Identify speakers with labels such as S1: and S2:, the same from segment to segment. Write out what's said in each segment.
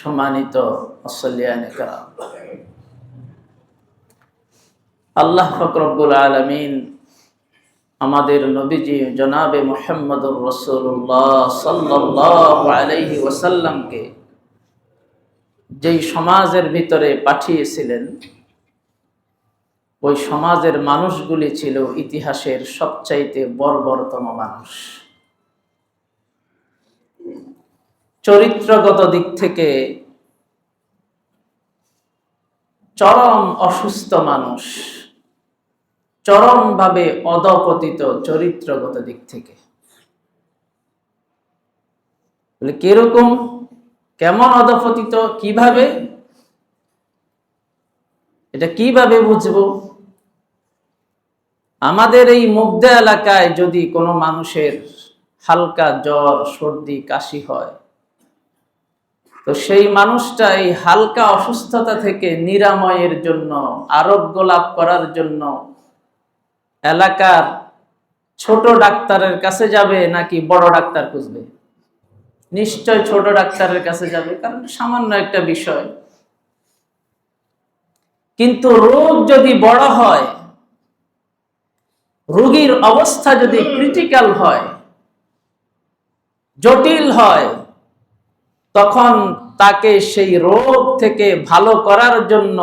S1: সম্মানিত মুসল্লিয়ানে কেরাম, আল্লাহ পাক রব্বুল আলামিন আমাদের নবীজি জনাবে মুহাম্মদুর রাসূলুল্লাহ সাল্লাল্লাহু আলাইহি ওয়াসাল্লামকে যেই সমাজের ভিতরে পাঠিয়েছিলেন, ওই সমাজের মানুষগুলি ছিল ইতিহাসের সবচাইতে বর্বরতম মানুষ। চরিত্রগত দিক থেকে চরম অসুস্থ মানুষ, চরমভাবে অধপতিত চরিত্রগত দিক থেকে। কিরকম, কেমন অধপতিত, কিভাবে, এটা কিভাবে বুঝবো? আমাদের এই মুগ্ধা এলাকায় যদি কোনো মানুষের হালকা জ্বর, সর্দি, কাশি হয়, তো সেই মানুষটা এই হালকা অসুস্থতা থেকে নিরাময়ের জন্য, আরোগ্য লাভ করার জন্য এলাকার ছোট ডাক্তারের কাছে যাবে নাকি বড় ডাক্তার খুঁজবে? নিশ্চয় ছোট ডাক্তারের কাছে যাবে, কারণ সামান্য একটা বিষয়। কিন্তু রোগ যদি বড় হয়, রোগীর অবস্থা যদি ক্রিটিক্যাল হয়, জটিল হয়, তখন তাকে সেই রোগ থেকে ভালো করার জন্য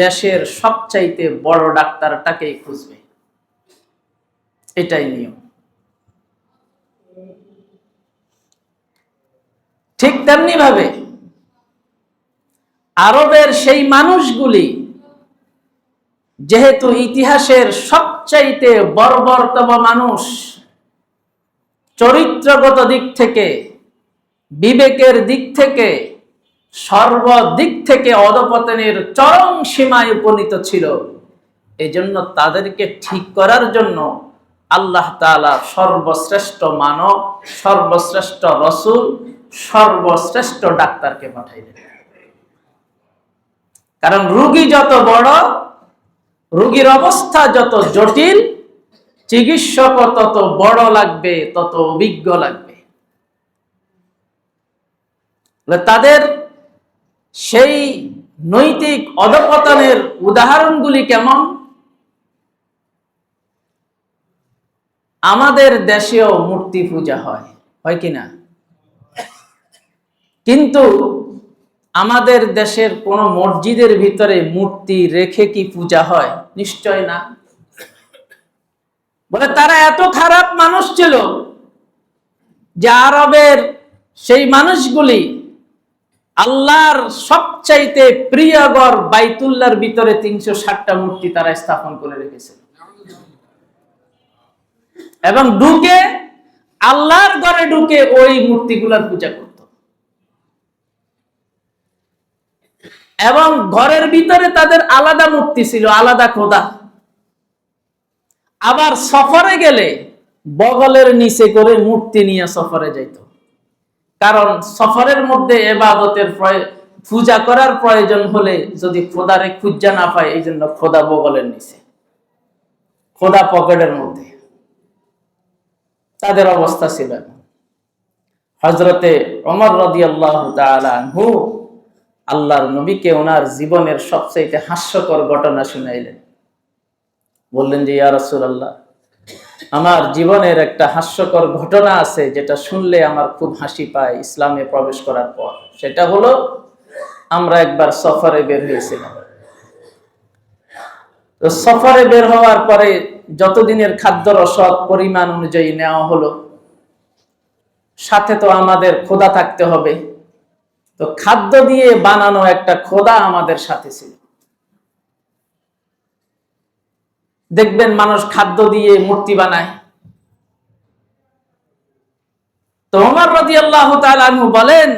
S1: দেশের সবচাইতে বড় ডাক্তারটাকেই খুঁজবে। এটাই নিয়ম। ঠিক তেমনি ভাবে আরবের সেই মানুষগুলি যেহেতু ইতিহাসের সবচাইতে বর্বরতম মানুষ, চরিত্রগত দিক থেকে, বিবেকের দিক থেকে, সর্বদিক থেকে অধপতনের চরম সীমায় উপনীত ছিল। এজন্য তাদেরকে ঠিক করার জন্য আল্লাহ তাআলা সর্বশ্রেষ্ঠ মানব, সর্বশ্রেষ্ঠ রাসূল, সর্বশ্রেষ্ঠ ডাক্তারকে পাঠাইলেন। কারণ রোগী যত বড়, রোগীর অবস্থা যত জটিল, চিকিৎসক তত বড় লাগবে, তত অভিজ্ঞ লাগবে। তাদের সেই নৈতিক অধপতনের উদাহরণগুলি কেমন? আমাদের দেশেও মূর্তি পূজা হয়, হয় কিনা? কিন্তু আমাদের দেশের কোন মসজিদের ভিতরে মূর্তি রেখে কি পূজা হয়? নিশ্চয় না। বলে তারা এত খারাপ মানুষ ছিল যে আরবের সেই মানুষগুলি আল্লাহর সবচাইতে প্রিয় ঘর বাইতুল্লাহর ভিতরে 360টা মূর্তি তারা স্থাপন করে রেখেছে, এবং ঢুকে আল্লাহর ঘরে ঢুকে ওই মূর্তিগুলার পূজা করত। এবং ঘরের ভিতরে তাদের আলাদা মূর্তি ছিল, আলাদা খোদা। আবার সফরে গেলে বগলের নিচে করে মূর্তি নিয়ে সফরে যাইত, কারণ সফরের মধ্যে ইবাদতের পূজা করার প্রয়োজন হলে যদি খোদারে খুঁজা না পায়, এই জন্য খোদা বগলের নিচে, খোদা পকেটের মধ্যে। তাদের অবস্থা ছিল। হযরতে ওমর রাদিয়াল্লাহু তাআলা আনহু আল্লাহর নবীকে ওনার জীবনের সবচেয়ে হাস্যকর ঘটনা শুনাইলেন। বললেন যে, ইয়া রাসূলুল্লাহ, আমার জীবনের একটা হাস্যকর ঘটনা আছে, যেটা শুনলে আমার খুব হাসি পায় ইসলামে প্রবেশ করার পর। সেটা হলো, আমরা একবার সফরে বের হয়েছিলাম। তো সফরে বের হওয়ার পরে যতদিনের খাদ্য রসদ পরিমাণ অনুযায়ী নেওয়া হলো, সাথে তো আমাদের খোদা থাকতে হবে। তো খাদ্য দিয়ে বানানো একটা খোদা আমাদের সাথে ছিল। দেখবেন মানুষ খাদ্য দিয়ে মূর্তি বানায়। তো ওমর রাদিয়াল্লাহু তাআলা আনহু বলেন,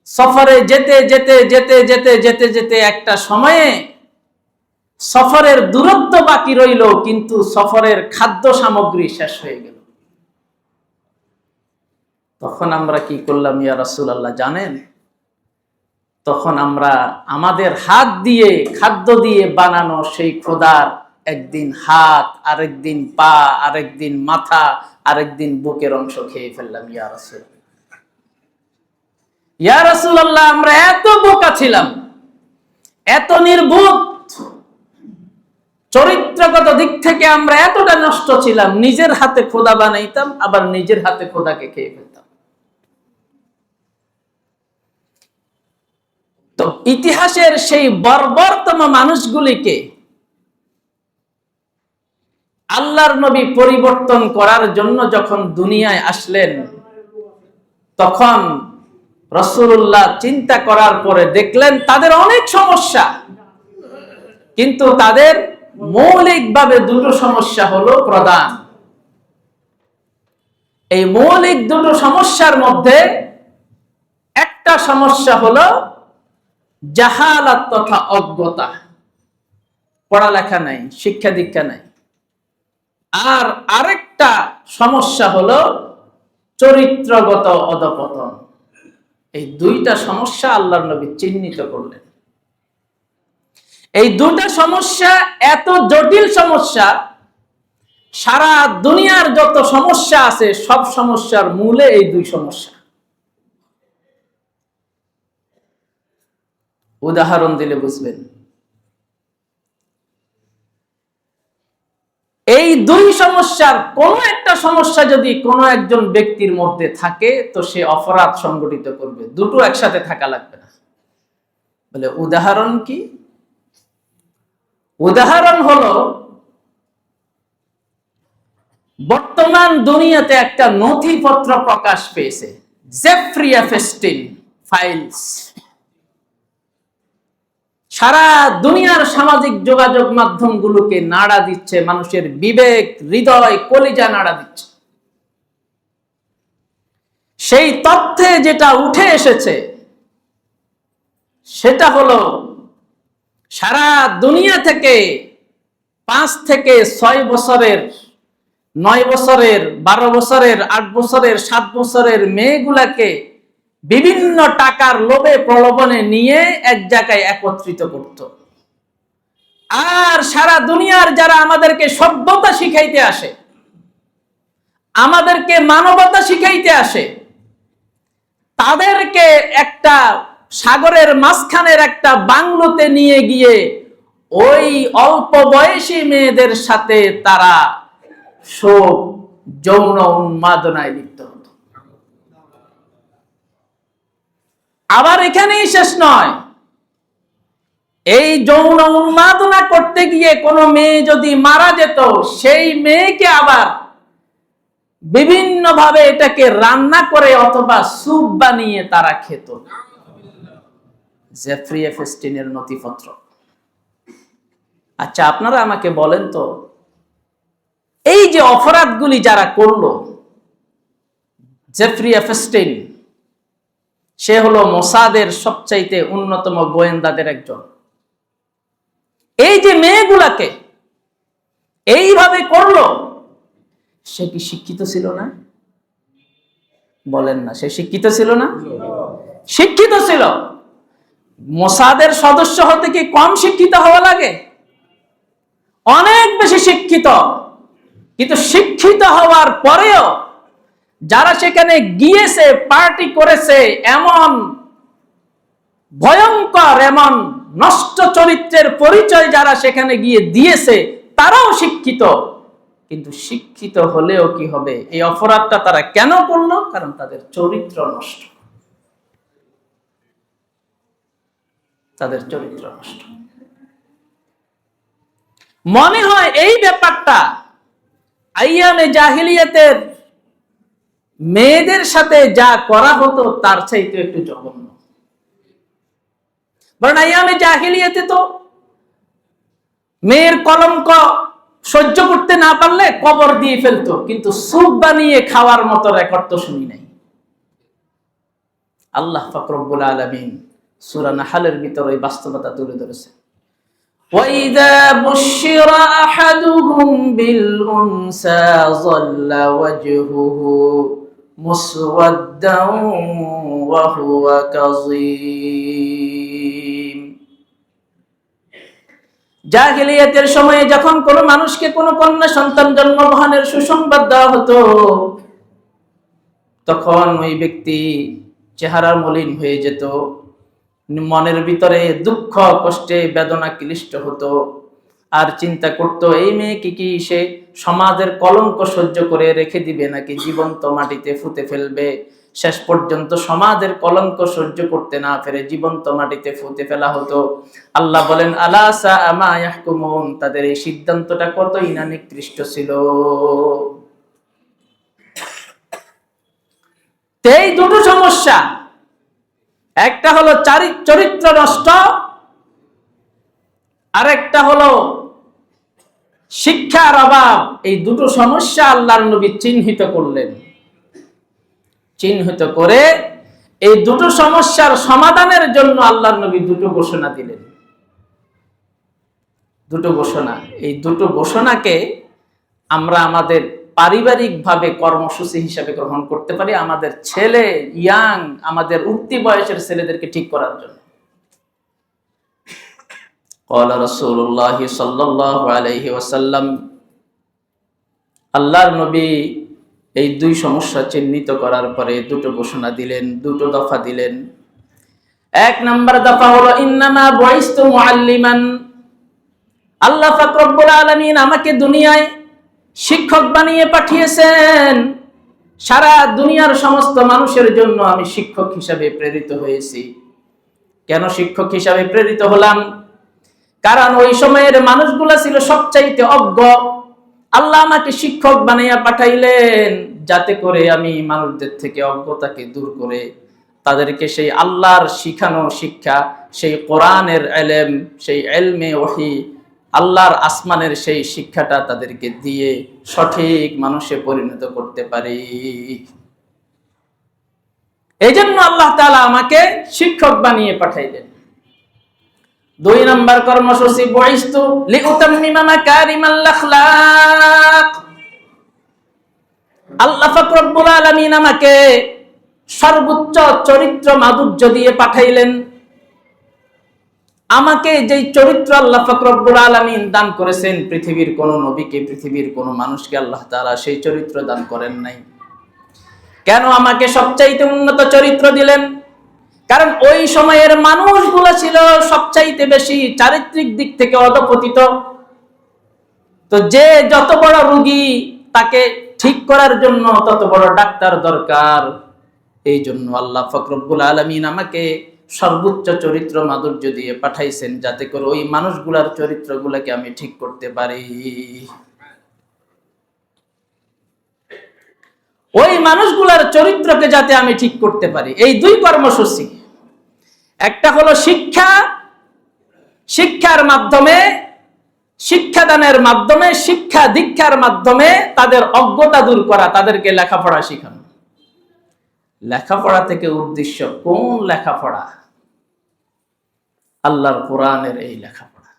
S1: সফরে যেতে যেতে যেতে যেতে যেতে যেতে একটা সময়ে সফরের দূরত্ব বাকি রইল, কিন্তু সফরের খাদ্য সামগ্রী শেষ হয়ে গেল। তখন আমরা কি করলাম ইয়া রাসূলুল্লাহ জানেন? তখন আমরা আমাদের হাত দিয়ে, খাদ্য দিয়ে বানানো সেই খোদার একদিন হাত, আরেকদিন পা, আরেকদিন মাথা, আরেকদিন বুকের অংশ খেয়ে ফেললাম ইয়া রাসূল। ইয়া রাসূলুল্লাহ, আমরা এত বোকা ছিলাম, এত নির্বোধ, চরিত্রগত দিক থেকে আমরা এতটা নষ্ট ছিলাম, নিজের হাতে খোদা বানাইতাম, আবার নিজের হাতে খোদাকে খেয়ে ফেলতাম। তো ইতিহাসের সেই বর্বরতম মানুষগুলিকে আল্লাহর নবী পরিবর্তন করার জন্য যখন দুনিয়ায় আসলেন, তখন রাসূলুল্লাহ চিন্তা করার পরে দেখলেন তাদের অনেক সমস্যা, কিন্তু তাদের মৌলিকভাবে দুটো সমস্যা হলো প্রধান। এই মৌলিক দুটো সমস্যার মধ্যে একটা সমস্যা হলো জাহালাত তথা অজ্ঞতা, পড়ালেখা নাই, শিক্ষা দীক্ষা নাই। আর আরেকটা সমস্যা হলো চরিত্রগত অধঃপতন। এই দুইটা সমস্যা আল্লাহর নবী চিহ্নিত করলেন। এই দুটা সমস্যা এত জটিল সমস্যা, সারা দুনিয়ার যত সমস্যা আছে সব সমস্যার মূলে এই দুই সমস্যা। উদাহরণ দিলে বুঝবেন। এই দুই সমস্যার কোন একটা সমস্যা যদি কোনো একজন ব্যক্তির মধ্যে থাকে, তো সে অপরাধ সংগঠিত করবে। দুটো একসাথে থাকা লাগবে না। বলে উদাহরণ কি? উদাহরণ হলো, বর্তমান দুনিয়াতে একটা নথিপত্র প্রকাশ পেয়েছে, জেফ্রি এপস্টিন ফাইলস। সারা দুনিয়ার সামাজিক যোগাযোগ মাধ্যমগুলোকে নাড়া দিচ্ছে, মানুষের বিবেক, হৃদয়, কলিজা নাড়া দিচ্ছে। সেই তথ্যে যেটা উঠে এসেছে সেটা হলো, সারা দুনিয়া থেকে 5 থেকে 6 বছরের, 9 বছরের, 12 বছরের, 8 বছরের, 7 বছরের মেয়েগুলাকে বিভিন্ন টাকার লোভে প্রলোভনে নিয়ে এক জায়গায় একত্রিত করত। আর সারা দুনিয়ার যারা আমাদেরকে সভ্যতা শিখাইতে আসে, আমাদেরকে মানবতা শিখাইতে আসে, তাদেরকে একটা সাগরের মাঝখানের একটা বাংলোতে নিয়ে গিয়ে ওই অল্প বয়সী মেয়েদের সাথে তারা শোক, যৌন উন্মাদনায় লিপ্ত হতো। আবার এখানেই শেষ নয়, এই যৌন উন্মাদনা করতে গিয়ে কোনো মেয়ে যদি মারা যেত, সেই মেয়েকে আবার বিভিন্ন ভাবে এটাকে রান্না করে অথবা স্যুপ বানিয়ে তারা খেত। জেফ্রি এপস্টিনের নথিপত্র। আচ্ছা, আপনারা আমাকে বলেন তো, এই যে অপরাধগুলি যারা করলো, জেফ্রি এপস্টিন, সে হলো মোসাদের সবচাইতে অন্যতম গোয়েন্দাদের একজন। এই যে মেয়েগুলাকে এইভাবে করলো, সে কি শিক্ষিত ছিল না? বলেন না, সে শিক্ষিত ছিল না? শিক্ষিত ছিল। মোসাদের সদস্য হতে কি কম শিক্ষিত হওয়া লাগে? অনেক বেশি শিক্ষিত। কিন্তু শিক্ষিত হওয়ার পরেও যারা সেখানে গিয়েছে, পার্টি করেছে, এমন ভয়ঙ্কর, এমন নষ্ট চরিত্রের পরিচয় যারা সেখানে গিয়ে দিয়েছে, তারাও শিক্ষিত। কিন্তু শিক্ষিত হলেও কি হবে? এই অপরাধটা তারা কেন করলো? কারণ তাদের চরিত্র নষ্ট। তাদের চরিত্র নষ্ট। মনে হয় এই ব্যাপারটা আইয়ামে জাহিলিয়াতের মেয়েদের সাথে যা করা হতো তার চাইতে একটু জঘন্য। বরং আইয়ামে জাহিলিয়াতে তো মেয়ের কলঙ্ক সহ্য করতে না পারলে কবর দিয়ে ফেলতো, কিন্তু স্যুপ বানিয়ে খাওয়ার মতো রেকর্ড তো শুনি নাই। আল্লাহ পাক রব্বুল আলামিন সূরা নাহলের ভিতরে এই বাস্তবতা তুলে ধরেছে। وَإِذَا بُشِّرَ أَحَدُهُم بِالْأُنثَى ظَلَّ وَجْهُهُ مُسْوَدًّا وَهُوَ كَظِيمٌ। জাহিলিয়াতের সময়ে যখন কোনো মানুষকে কোনো কন্যা সন্তান জন্মগ্রহণের সুসংবাদ দেওয়া হতো, তখন ওই ব্যক্তি চেহারা মলিন হয়ে যেত, মনের ভিতরে দুঃখ কষ্টে বেদনা ক্লিষ্ট হতো, আর চিন্তা করতো এই মেয়েকে কি সে সমাজের কলঙ্ক সহ্য করে রেখে দিবে নাকি জীবন্ত মাটিতে পুঁতে ফেলবে। শেষ পর্যন্ত সমাজের কলঙ্ক সহ্য করতে না পেরে জীবন্ত মাটিতে পুঁতে ফেলা হতো। আল্লাহ বলেন আলা সাআ মা ইয়াহকুমুন, তাদের এই সিদ্ধান্তটা কতই না নিকৃষ্ট ছিল। এই দুটো সমস্যা, একটা হলো চরিত্র নষ্ট, আর একটা হলো শিক্ষার অভাব। এই দুটো সমস্যা আল্লাহর নবী চিহ্নিত করলেন। চিহ্নিত করে এই দুটো সমস্যার সমাধানের জন্য আল্লাহর নবী দুটো ঘোষণা দিলেন। দুটো ঘোষণা, এই দুটো ঘোষণাকে আমরা আমাদের পারিবারিক ভাবে কর্মসূচি হিসাবে গ্রহণ করতে পারি, আমাদের ছেলে ইয়াং, আমাদের উঠতি বয়সের ছেলেদেরকে ঠিক করার জন্য। ক্বালা রাসূলুল্লাহ সাল্লাল্লাহু আলাইহি ওয়াসাল্লাম, আল্লাহর নবী এই দুই সমস্যা চিহ্নিত করার পরে দুটো ঘোষণা দিলেন, দুটো দফা দিলেন। এক নাম্বার দফা হলো ইন্নামা বুইসতু মুআল্লিমান, আল্লাহ পাক রব্বুল আলামিন আমাকে দুনিয়ায় শিক্ষক বানিয়ে পাঠিয়েছেন। সারা দুনিয়ার সমস্ত মানুষের জন্য আমি শিক্ষক হিসাবে প্রেরিত হয়েছি। কেন শিক্ষক হিসাবে প্রেরিত হলাম? কারণ ওই সময়ের মানুষগুলা ছিল সবচাইতে অজ্ঞ। আল্লাহ আমাকে শিক্ষক বানাইয়া পাঠাইলেন যাতে করে আমি মানুষদের থেকে অজ্ঞতাকে দূর করে তাদেরকে সেই আল্লাহর শিখানো শিক্ষা, সেই কোরআনের ইলম, সেই ইলমে ওহী, আল্লাহর আসমানের সেই শিক্ষাটা তাদেরকে দিয়ে সঠিক মানুষে পরিণত করতে পারি। এই জন্য আল্লাহ তাআলা আমাকে শিক্ষক বানিয়ে পাঠাইলেন। দুই নাম্বার কর্মসূচি বুইসতু লিউতাম্মিমা মাকারিমাল আখলাক, আল্লাহ পাক রব্বুল আলামিন আমাকে সর্বোচ্চ চরিত্র মাধুর্য দিয়ে পাঠাইলেন। আমাকে যেই চরিত্র আল্লাহ পাক রব্বুল আলামিন দান করেছেন, পৃথিবীর কোন নবীকে, পৃথিবীর কোন মানুষকে আল্লাহ তাআলা সেই চরিত্র দান করেন নাই। কেন আমাকে সবচাইতে উন্নত চরিত্র দিলেন? কারণ ওই সময়ের মানুষগুলো ছিল সবচাইতে বেশি চারিত্রিক দিক থেকে অধঃপতিত। তো যে যত বড় রোগী তাকে ঠিক করার জন্য তত বড় ডাক্তার দরকার। এই জন্য আল্লাহ পাক রব্বুল আলামিন আমাকে সর্বোচ্চ চরিত্র মাধুর্য দিয়ে পাঠাইছেন যাতে করে ওই মানুষগুলার চরিত্রগুলোকে আমি ঠিক করতে পারি। ওই মানুষগুলার চরিত্রকে যাতে আমি ঠিক করতে পারি। এই দুই কর্মসূচি, একটা হলো শিক্ষা, শিক্ষার মাধ্যমে, শিক্ষাদানের মাধ্যমে, শিক্ষা দীক্ষার মাধ্যমে তাদের অজ্ঞতা দূর করা, তাদেরকে লেখাপড়া শেখানো। লেখাপড়া থেকে উদ্দেশ্য কোন লেখাপড়া? আল্লাহর কোরআনের এই লেখাপড়া।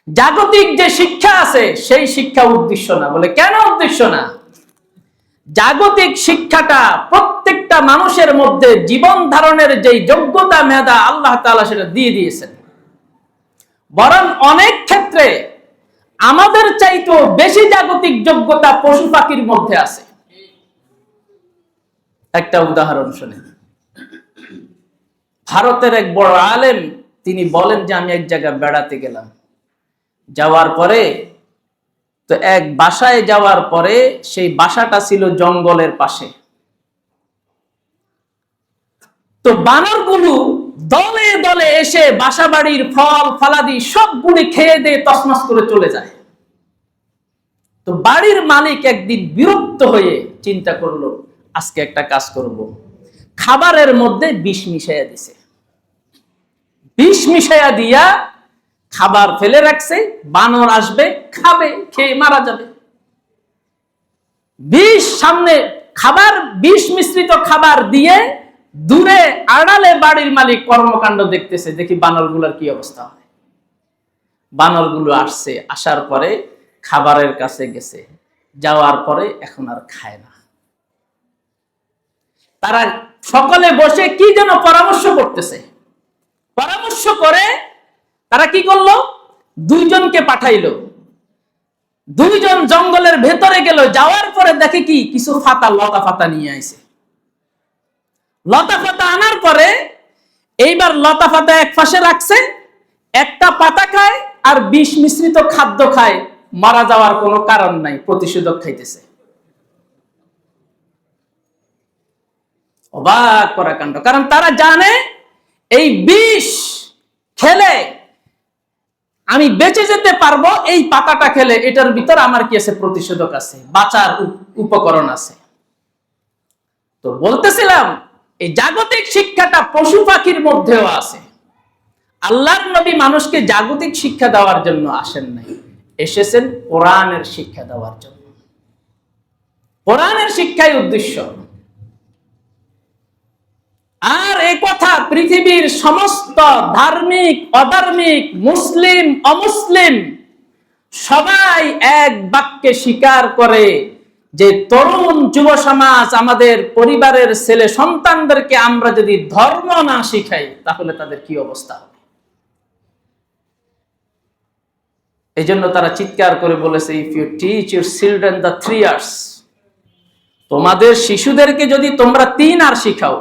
S1: জাগতিক যে শিক্ষা আছে সেই শিক্ষা উদ্দেশ্য না। বলে কেন উদ্দেশ্য না? জাগতিক শিক্ষাটা প্রত্যেকটা মানুষের মধ্যে জীবন ধারণের যে যোগ্যতা, মেধা আল্লাহ তাআলা সেটা দিয়ে দিয়েছেন। বরং অনেক ক্ষেত্রে আমাদের চাইতেও বেশি জাগতিক যোগ্যতা পশু পাখির মধ্যে আছে। একটা উদাহরণ শুনেন। ভারতের এক বড় আলেম তিনি বলেন যে আমি এক জায়গায় বেড়াতে গেলাম, যাওয়ার পরে তো এক বাসায় যাওয়ার পরে সেই বাসাটা ছিল জঙ্গলের পাশে। তো বানরগুলো দলে দলে এসে বাসা বাড়ির ফল ফলাদি সবগুলি খেয়ে দিয়ে তছনছ করে চলে যায়। তো বাড়ির মালিক একদিন বিরক্ত হয়ে চিন্তা করলো আজকে একটা কাজ করব। খাবারের মধ্যে বিষ মিশাইয়া দিছে। বিষ মিশাইয়া দিয়া খাবার ফেলে রাখছে, বানর আসবে খাবে, খেয়ে মারা যাবে। বিষ সামনে, খাবার বিষ মিশ্রিত খাবার দিয়ে দূরে আড়ালে বাড়ির মালিক কর্মকাণ্ড দেখতেছে, দেখি বানরগুলোর কি অবস্থা হয়। বানরগুলো আসছে, আসার পরে খাবারের কাছে গেছে, যাওয়ার পরে এখন আর খায় না। তারা সকলে বসে কি যেন পরামর্শ করতেছে। পরামর্শ করে তারা কি করলো? দুইজনকে পাঠাইলো। দুইজন জঙ্গলের ভেতরে গেল, যাওয়ার পরে দেখে কি কিছু ফাতা, লতা ফাতা নিয়ে আইছে। লতা পাতা আনার পরে এইবার লতা পাতা এক পাশে রাখছে, একটা পাতা খায় আর বিষ মিশ্রিত খাদ্য খায়, মারা যাওয়ার কোনো কারণ নাই, প্রতিষেধক খাইতেছে। অবাক করা কাণ্ড। কারণ তারা জানে এই বিষ খেলে আমি বেঁচে যেতে পারবো, এই পাতাটা খেলে এটার ভিতর আমার কি আছে, প্রতিষেধক আছে, বাঁচার উপকরণ আছে। তো বলতেছিলাম এই জাগতিক শিক্ষাটা পশু পাখির মধ্যেও আছে। আল্লাহর নবী মানুষকে জাগতিক শিক্ষা দেওয়ার জন্য আসেন নাই, এসেছেন কোরআনের শিক্ষা দেওয়ার জন্য। কোরআনের শিক্ষাই উদ্দেশ্য। আর এই কথা পৃথিবীর সমস্ত ধার্মিক অধার্মিক, মুসলিম অমুসলিম সবাই এক বাক্যে স্বীকার করে যে তরুণ যুব সমাজ, আমাদের পরিবারের ছেলে সন্তানদেরকে আমরা যদি ধর্ম না শিখাই তাহলে তাদের কি অবস্থা হবে। এই জন্য তারা চিৎকার করে বলেছে, if you teach your children the 3 R's, তোমাদের শিশুদেরকে যদি তোমরা 3 R শিখাও,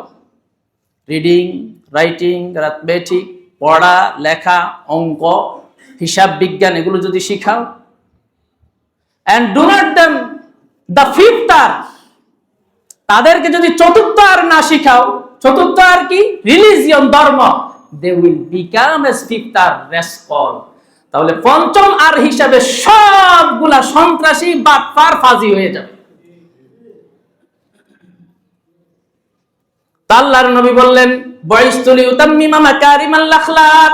S1: রিডিং, রাইটিং, অ্যারিথমেটিক, পড়া লেখা, অঙ্ক, হিসাব বিজ্ঞান, এগুলো যদি শিখাও, and do not them the 5th R, তাদেরকে যদি 4th R না শিখাও, 4th R কি, রিলিজিয়ন, ধর্ম, they will become as 5th R, rascal, তাহলে 5ম আর হিসাবে সবগুলা সন্ত্রাসী বাটপার ফাজি হয়ে যাবে। আল্লাহর নবী বললেন, বুইসতু লিউতাম্মিমা মাকারিমাল আখলাক,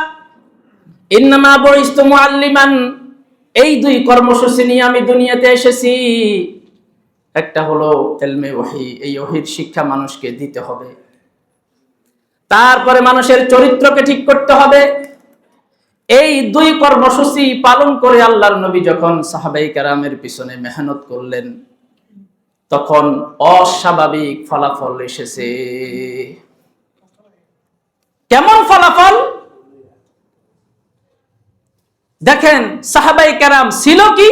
S1: ইন্নামা বুইসতু মুআল্লিমান, এই 2 কর্মসূচি নিয়ে আমি দুনিয়াতে এসেছি। একটা হলো ইলমে ওহী, এই ওহীর শিক্ষা মানুষকে দিতে হবে, তারপরে মানুষের চরিত্রকে ঠিক করতে হবে। এই 2 কর্মসূচি পালন করে আল্লাহর নবী যখন সাহাবায়ে কেরামের পিছনে মেহনত করলেন, তখন অস্বাভাবিক ফলাফল এসেছে। কেমন ফলাফল? দেখেন, সাহাবায়ে কেরাম ছিল কি,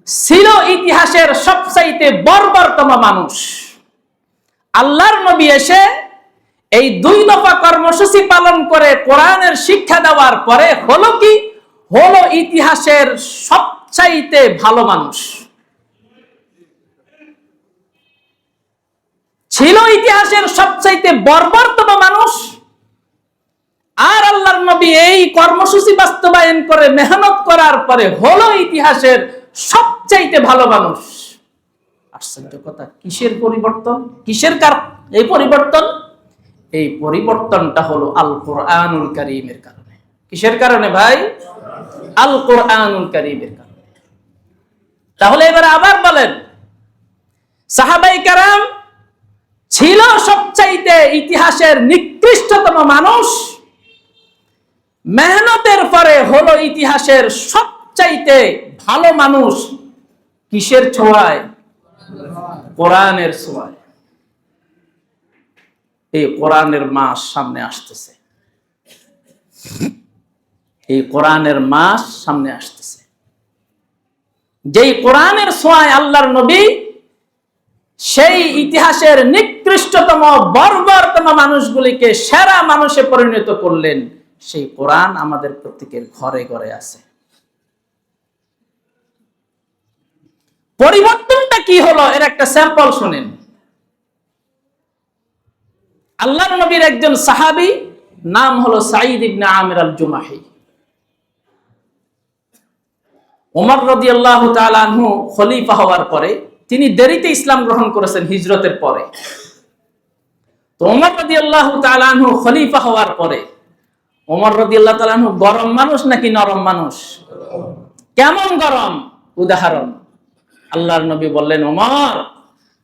S1: ছিল ইতিহাসের সবচাইতে বর্বরতম মানুষ। আল্লাহর নবী এসে এই 2 দফা কর্মসূচি পালন করে কোরআনের শিক্ষা দেওয়ার পরে হলো কি, হলো ইতিহাসের সবচাইতে ভালো মানুষ। ছিল ইতিহাসের সবচাইতে বর্বরতম মানুষ, আর আল্লাহর নবী এই কর্মসূচি বাস্তবায়ন করে মেহনত করার পরে হলো ইতিহাসের সবচাইতে ভালো মানুষ। আশ্চর্য কথা। কিসের পরিবর্তন, কিসের এই পরিবর্তন? এই পরিবর্তনটা হলো আল কোরআনুল কারীমের কারণে। কিসের কারণে ভাই? আল কোরআনুল কারীমের কারণে। তাহলে এবারে আবার বলেন, সাহাবায়ে কেরাম ছিল সবচাইতে ইতিহাসের নিকৃষ্টতম মানুষ, মেহনতের পরে হলো ইতিহাসের সবচাইতে ভালো মানুষ। কিসের ছোঁয়ায়? কোরআনের ছোঁয়ায়। এই কোরআনের মাস সামনে আসতেছে, এই কোরআনের মাস সামনে আসতেছে, যেই কোরআনের ছোঁয়ায় আল্লাহর নবী সেই ইতিহাসের নিকৃষ্টতম বর্বরতম মানুষগুলিকে সেরা মানুষে পরিণত করলেন। সেই কোরআন আমাদের প্রত্যেকের ঘরে ঘরে আছে। পরিবর্তনটা কি হলো এর একটা স্যাম্পল শুনেন। আল্লাহর নবীর একজন সাহাবী, নাম হলো সাঈদ ইবনে আমির আল জুমাহি। ওমর রাদিয়াল্লাহু তাআলা আনহু খলিফা হওয়ার পরে, তিনি দেরিতে ইসলাম গ্রহণ করেছেন হিজরতের পরে। তো ওমর রাদিয়াল্লাহু তাআলা আনহু খলিফা হওয়ার পরে, ওমর রাদিয়াল্লাহু তাআলা আনহু গরম মানুষ নাকি নরম মানুষ? কেমন গরম? উদাহরণ, আল্লাহর নবী বললেন, ওমর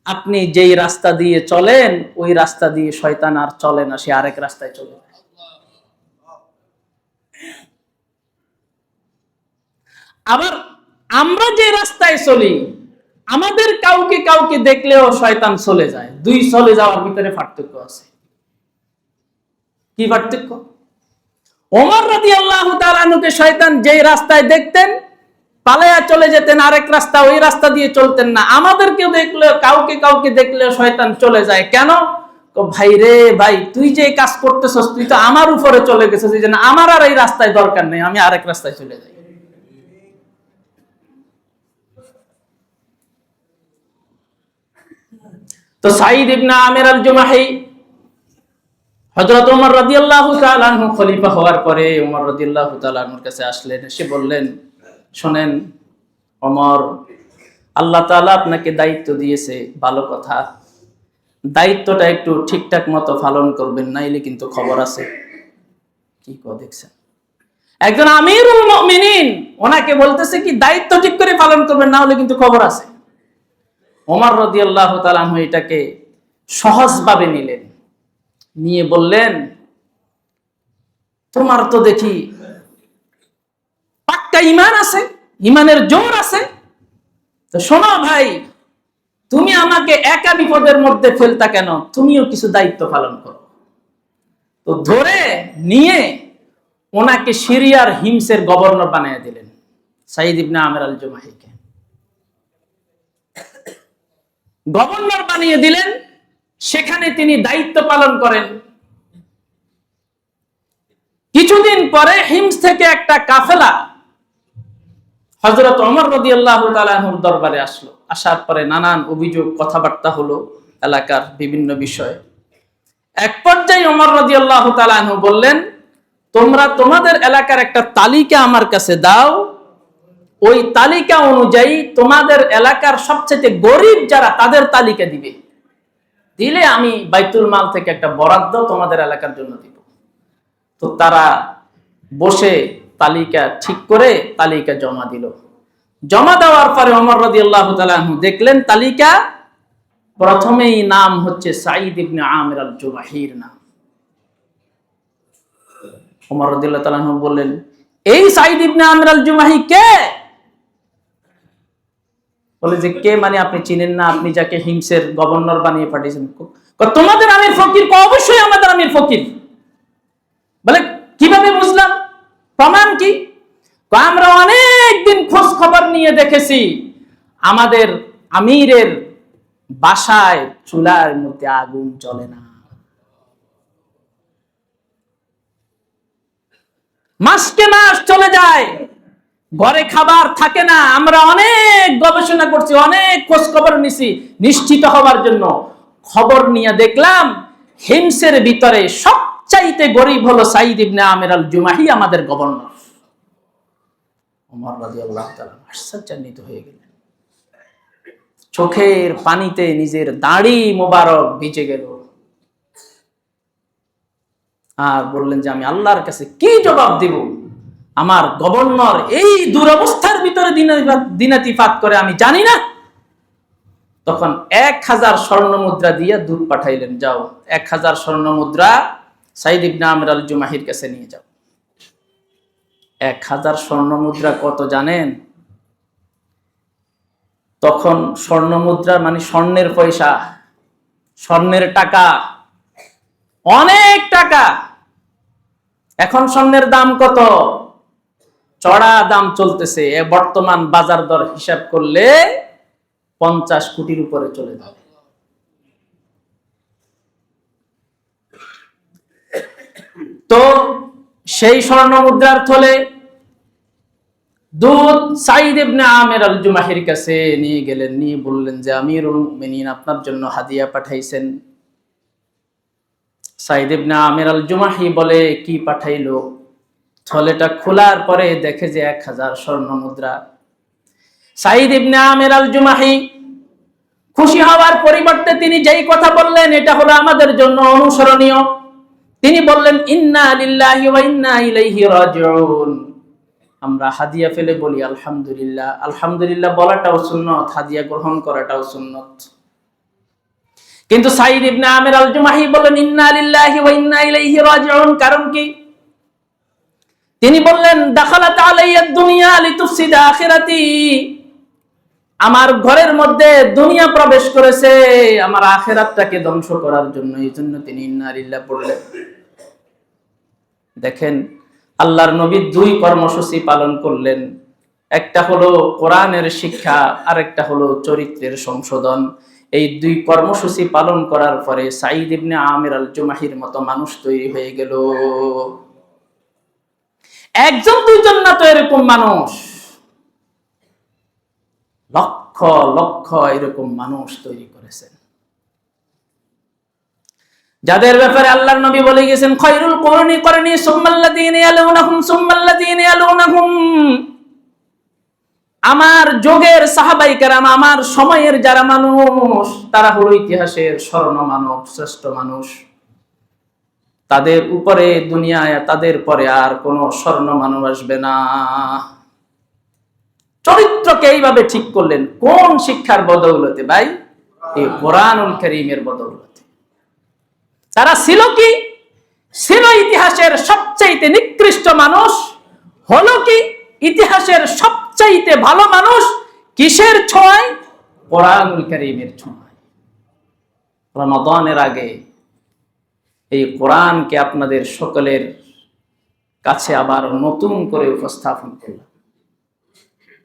S1: আপনি যেই রাস্তা দিয়ে চলেন ওই রাস্তা দিয়ে শয়তান আর চলে না, সে আরেক রাস্তায় চলে যায়। আবার আমরা যে রাস্তায় চলি, আমাদের কাউকে কাউকে দেখলেও শয়তান চলে যায়। 2 চলে যাওয়ার ভিতরে পার্থক্য আছে। কি পার্থক্য? ওমর রাদিয়াল্লাহু তাআলা আনহুকে শয়তান যেই রাস্তায় দেখতেন পালায়া চলে যেতেন আরেক রাস্তা, ওই রাস্তা দিয়ে চলতেন না। আমাদেরকেও দেখলে, কাউকে কাউকে দেখলে শয়তান চলে যায়। কেন? ভাই রে ভাই, তুই যে কাজ করতেছস তুই তো আমার উপরে চলে গেছিস, এই জন্য আমার আর এই রাস্তায় দরকার নেই, আমি আরেক রাস্তায় চলে যাই। তো সাঈদ ইবনে আমির আল জুমাহি হযরত ওমর রাদিয়াল্লাহু তাআলা আনহু খলিফা হওয়ার পরে ওমর রাদিয়াল্লাহু তাআলা আনহুর কাছে আসলেন, এসে বললেন, শোনেন ওমর, আল্লাহ তাআলা আপনাকে দায়িত্ব দিয়েছে, ভালো কথা, দায়িত্বটা একটু ঠিকঠাক মতো পালন করবেন, নাইলে কিন্তু খবর আছে। কি দেখছেন, একজন আমিরুল মুমিনিন ওনাকে বলতেছে কি দায়িত্ব ঠিক করে পালন করবেন, না হলে কিন্তু খবর আছে। ওমর রাদিয়াল্লাহু তাআলা আনহু এটাকে সহজভাবে নিলেন, নিয়ে বললেন, তোমার তো দেখি পাক্কা ঈমান আছে, ঈমানের জোর আছে, তো শোনো ভাই, তুমি আমাকে একা বিপদের মধ্যে ফেলতা কেন, তুমিও কিছু দায়িত্ব পালন করো। তো ধরে নিয়ে ওনাকে সিরিয়ার হিমসের গভর্নর বানিয়ে দিলেন, সাঈদ ইবনে আমির আল জুমাহিকে গভর্নর বানিয়ে দিলেন। সেখানে তিনি দায়িত্ব পালন করেন। কিছুদিন পরে হিমস থেকে একটা কাফেলা হযরত ওমর রাদিয়াল্লাহু তাআলা আনহুর দরবারে আসলো। আসার পরে নানান অভিযোগ, কথাবার্তা হলো এলাকার বিভিন্ন বিষয়ে। এক পর্যায়ে ওমর রাদিয়াল্লাহু তাআলা আনহু বললেন, তোমরা তোমাদের এলাকার একটা তালিকা আমার কাছে দাও, ওই তালিকা অনুযায়ী তোমাদের এলাকার সবচেয়ে গরিব যারা তাদের তালিকা দিবে, দিলে আমি বাইতুল মাল থেকে একটা বরাদ্দ তোমাদের এলাকার জন্য দিব। তো তারা বসে তালিকা ঠিক করে তালিকা জমা দিল। জমা দেওয়ার পরে ওমর রাদিয়াল্লাহু তাআলা আনহু দেখলেন তালিকা প্রথমেই নাম হচ্ছে সাঈদ ইবনে আমির আল জুমাহির নাম। ওমর রাদিয়াল্লাহু তাআলা আনহু বললেন, এই সাঈদ ইবনে আমির আল জুমাহি কে? বলে যে কে মানে আপনি চিনেন না, আপনি যাকে হিমসের গভর্নর বানিয়ে পাঠিয়েছেন। তোমাদের আমির ফকির? অবশ্যই আমাদের আমির ফকির। বলে কিভাবে বুঝলাম, প্রমাণ কি? আমরা অনেকদিন খোঁজ খবর নিয়ে দেখেছি আমাদের আমিরের বাসায় চুলার মধ্যে আগুন জ্বলে না, মাসকে মাস চলে যায়, ঘরে খাবার থাকে না। আমরা অনেক গবেষণা করছি, অনেক খোঁজ খবর নিছি নিশ্চিত হওয়ার জন্য। খবর নিয়ে দেখলাম হিমসের ভিতরে সবচাইতে গরিব হলো সাঈদ ইবনে আমির আল জুমাহি, আমাদের গভর্নর। ওমর রাদিয়াল্লাহু তাআলা আশ্চর্যান্বিত হয়ে গেলেন, চোখের পানিতে নিজের দাড়ি মোবারক ভিজে গেল, আর বললেন যে আমি আল্লাহর কাছে কি জবাব দিব, আমার গভর্নর এই দুরবস্থার ভিতরে দিনাতিপাত করে আমি জানি না। তখন 1000 স্বর্ণ মুদ্রা দিয়ে দূত পাঠাইলেন, যাও 1000 স্বর্ণ মুদ্রা সাঈদ ইবনে আমির আল জুমাহির কাছে নিয়ে যাও। 1000 স্বর্ণ মুদ্রা কত জানেন? তখন স্বর্ণ মুদ্রা মানে স্বর্ণের পয়সা, স্বর্ণের টাকা, অনেক টাকা। এখন স্বর্ণের দাম কত? চড়া দাম চলতেছে, বর্তমান বাজার দর হিসাব করলে 50 কোটির উপরে চলে যাবে। তো সেই স্বর্ণ মুদ্রার থলে দূত সাঈদ ইবনে আমির আল জুমাহির কাছে নিয়ে গেলেন, নিয়ে বললেন যে আমিরুল মুমিনিন আপনার জন্য হাদিয়া পাঠাইছেন। সাঈদ ইবনে আমির আল জুমাহি বলে, কি পাঠাইলো? থলেটা খোলার পরে দেখে যে 1000 স্বর্ণ মুদ্রা। সাঈদ ইবনে আমির আল জুমাহি খুশি হওয়ার পরিবর্তে তিনি যেই কথা বললেন এটা হলো আমাদের জন্য অনুসরণীয়। তিনি বললেন, ইন্না লিল্লাহি ওয়া ইন্না ইলাইহি রাজিউন। আমরা হাদিয়া ফেলে বলি আলহামদুলিল্লাহ। আলহামদুলিল্লাহ বলাটাও সুন্নত, হাদিয়া গ্রহণ করাটাও সুন্নত। কিন্তু সাঈদ ইবনে আমির আল জুমাহি বললেন ইন্না লিল্লাহি ওয়া ইন্না ইলাইহি রাজিউন। কারণ কি? তিনি বললেন, দাখালাত আলাইয়া দুনিয়া লিতুফসিদা আখিরাতি। আমার ঘরের মধ্যে দুনিয়া প্রবেশ করেছে আমার আখিরাতটাকে ধ্বংস করার জন্য, এই জন্য তিনি ইন্না লিল্লাহ পড়লেন। দেখেন আল্লাহর নবী 2 কর্মসূচি পালন করলেন, একটা হলো কোরআনের শিক্ষা, আর একটা হলো চরিত্রের সংশোধন। এই দুই কর্মসূচি পালন করার পরে সাঈদ ইবনে আমির আল জুমাহির মতো মানুষ তৈরি হয়ে গেল। একজন দুইজন না তো, এরকম মানুষ লক্ষ লক্ষ এরকম মানুষ তৈরি করেছেন, যাদের ব্যাপারে আল্লাহর নবী বলে গেছেন খায়রুল কুরুনি করনি সুম্মাল্লাযীনা ইয়ালুনাহুম সুম্মাল্লাযীনা ইয়ালুনাহুম। আমার যুগের সাহাবায়ে কেরাম, আমার সময়ের যারা মানুষ, তারা হলো ইতিহাসের স্বর্ণ মানব, শ্রেষ্ঠ মানুষ। তাদের উপরে দুনিয়ায়, তাদের পরে আর কোন স্বর্ণ মানব আসবে না। চরিত্রকে এইভাবে ঠিক করলেন কোন শিক্ষার বদৌলতে ভাই? এই কোরআনুল কারীমের বদৌলতে। তারা ছিল কি? ছিল ইতিহাসের সবচাইতে নিকৃষ্ট মানুষ। হলো কি? ইতিহাসের সবচাইতে ভালো মানুষ। কিসের ছোঁয়ায়? কোরআনুল কারীমের ছোঁয়ায়। রমাদানের আগে এই কোরআনকে আপনাদের সকলের কাছে আবার নতুন করে উপস্থাপন করলাম।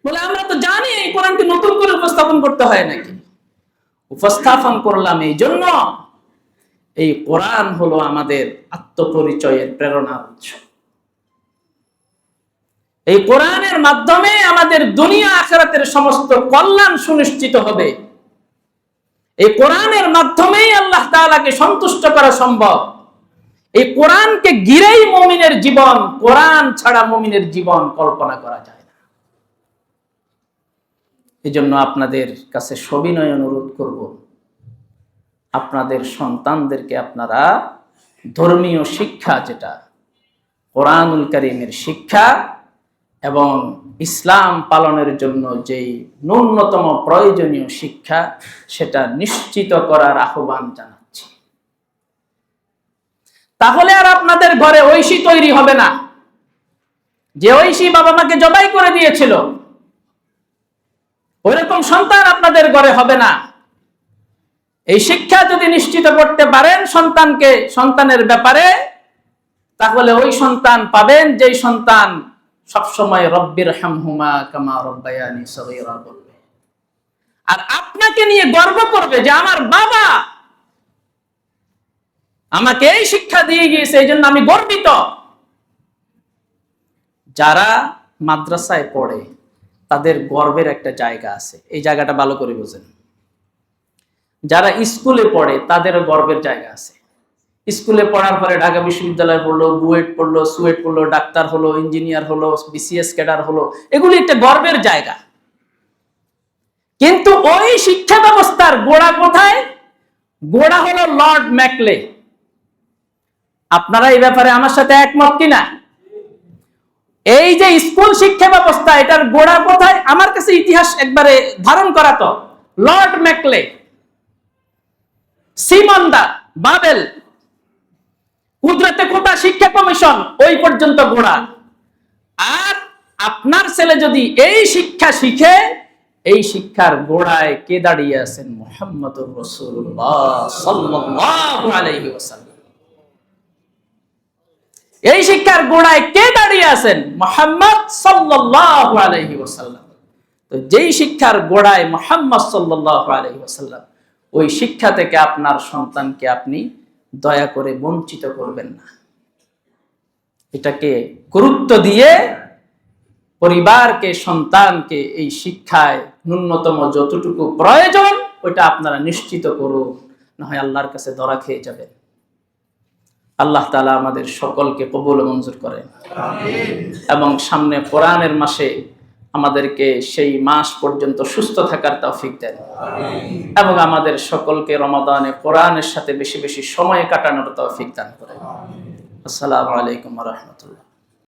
S1: বলে আমরা তো জানি এই কোরআনকে নতুন করে উপস্থাপন করতে হয় নাকি? উপস্থাপন করলাম এই জন্য, এই কোরআন হলো আমাদের আত্মপরিচয়ের প্রেরণার উৎস। এই কোরআনের মাধ্যমে আমাদের দুনিয়া আখিরাতের সমস্ত কল্যাণ সুনিশ্চিত হবে। এই কোরআনের মাধ্যমেই আল্লাহ তাআলাকে সন্তুষ্ট করা সম্ভব। এই কোরআনকে ঘিরেই মুমিনের জীবন, কোরআন ছাড়া মুমিনের জীবন কল্পনা করা যায় না। এই জন্য আপনাদের কাছে সবিনয় অনুরোধ করব, আপনাদের সন্তানদেরকে আপনারা ধর্মীয় শিক্ষা, যেটা কোরআনুল কারীমের শিক্ষা এবং ইসলাম পালনের জন্য যেই ন্যূনতম প্রয়োজনীয় শিক্ষা, সেটা নিশ্চিত করার আহ্বান জানাচ্ছি। তাহলে আর আপনাদের ঘরে ঐশী তৈরি হবে না, যে ঐশী বাবা মাকে জবাই করে দিয়েছিল, ওইরকম সন্তান আপনাদের ঘরে হবে না। এই শিক্ষা যদি নিশ্চিত করতে পারেন সন্তানকে, সন্তানের ব্যাপারে, তাহলে ওই সন্তান পাবেন যেই সন্তান সবসময় রব্বির হামহুমা কামা রব্বায়ানি সগীরা বলবে, আর আপনাকে নিয়ে গর্ব করবে যে আমার বাবা আমাকে এই শিক্ষা দিয়ে গিয়েছে, এই জন্য আমি গর্বিত। যারা মাদ্রাসায় পড়ে তাদের গর্বের একটা জায়গা আছে, এই জায়গাটা ভালো করে বুঝেন। যারা স্কুলে পড়ে তাদেরও গর্বের জায়গা আছে। স্কুলে পড়ার পরে ঢাকা বিশ্ববিদ্যালয় পড়লো, বুয়েট পড়লো, সুয়েট পড়লো, ডাক্তার হলো, ইঞ্জিনিয়ার হলো, বিসিএস ক্যাডার হলো, এগুলি একটা গর্বের জায়গা। কিন্তু ওই শিক্ষা ব্যবস্থার গোড়া কোথায়? গোড়া হলো লর্ড ম্যাকলে। আপনারা এই ব্যাপারে আমার সাথে একমত কিনা? এই যে স্কুল শিক্ষা ব্যবস্থা, এটার গোড়া কোথায়? আমার কাছে ইতিহাস একবারে ধারণ করা তো। লর্ড ম্যাকলে, সিমন দা বাবেল, কুদরতে খোদা শিক্ষা কমিশন, ওই পর্যন্ত গোড়া। আর আপনার ছেলে যদি এই শিক্ষা শিখে, এই শিক্ষার গোড়ায় কে দাঁড়িয়ে আছেন? মুহাম্মদুর রাসূলুল্লাহ সাল্লাল্লাহু আলাইহি ওয়াসাল্লাম। এই শিক্ষার গোড়ায় কে দাঁড়িয়ে আছেন? মুহাম্মদ সাল্লাল্লাহু আলাইহি ওয়াসাল্লাম। তো যেই শিক্ষার গোড়ায় মুহাম্মদ সাল্লাল্লাহু আলাইহি ওয়াসাল্লাম, ওই শিক্ষা থেকে আপনার সন্তানকে আপনি দয়া করে বঞ্চিত করবেন না। এটাকে গুরুত্ব দিয়ে পরিবারকে, সন্তানকে এই শিক্ষায় ন্যূনতম যতটুকু প্রয়োজন ওইটা আপনারা নিশ্চিত করুন, না হয় আল্লাহর কাছে ধরা খেয়ে যাবেন। আল্লাহ তাআলা আমাদের সকলকে কবুল ও মঞ্জুর করেন, এবং সামনে কোরআনের মাসে আমাদেরকে সেই মাস পর্যন্ত সুস্থ থাকার তৌফিক দেন, এবং আমাদের সকলকে রমাদানে কোরআনের সাথে বেশি বেশি সময় কাটানোর তৌফিক দান করেন। আসসালামু আলাইকুম ওয়া রাহমাতুল্লাহ।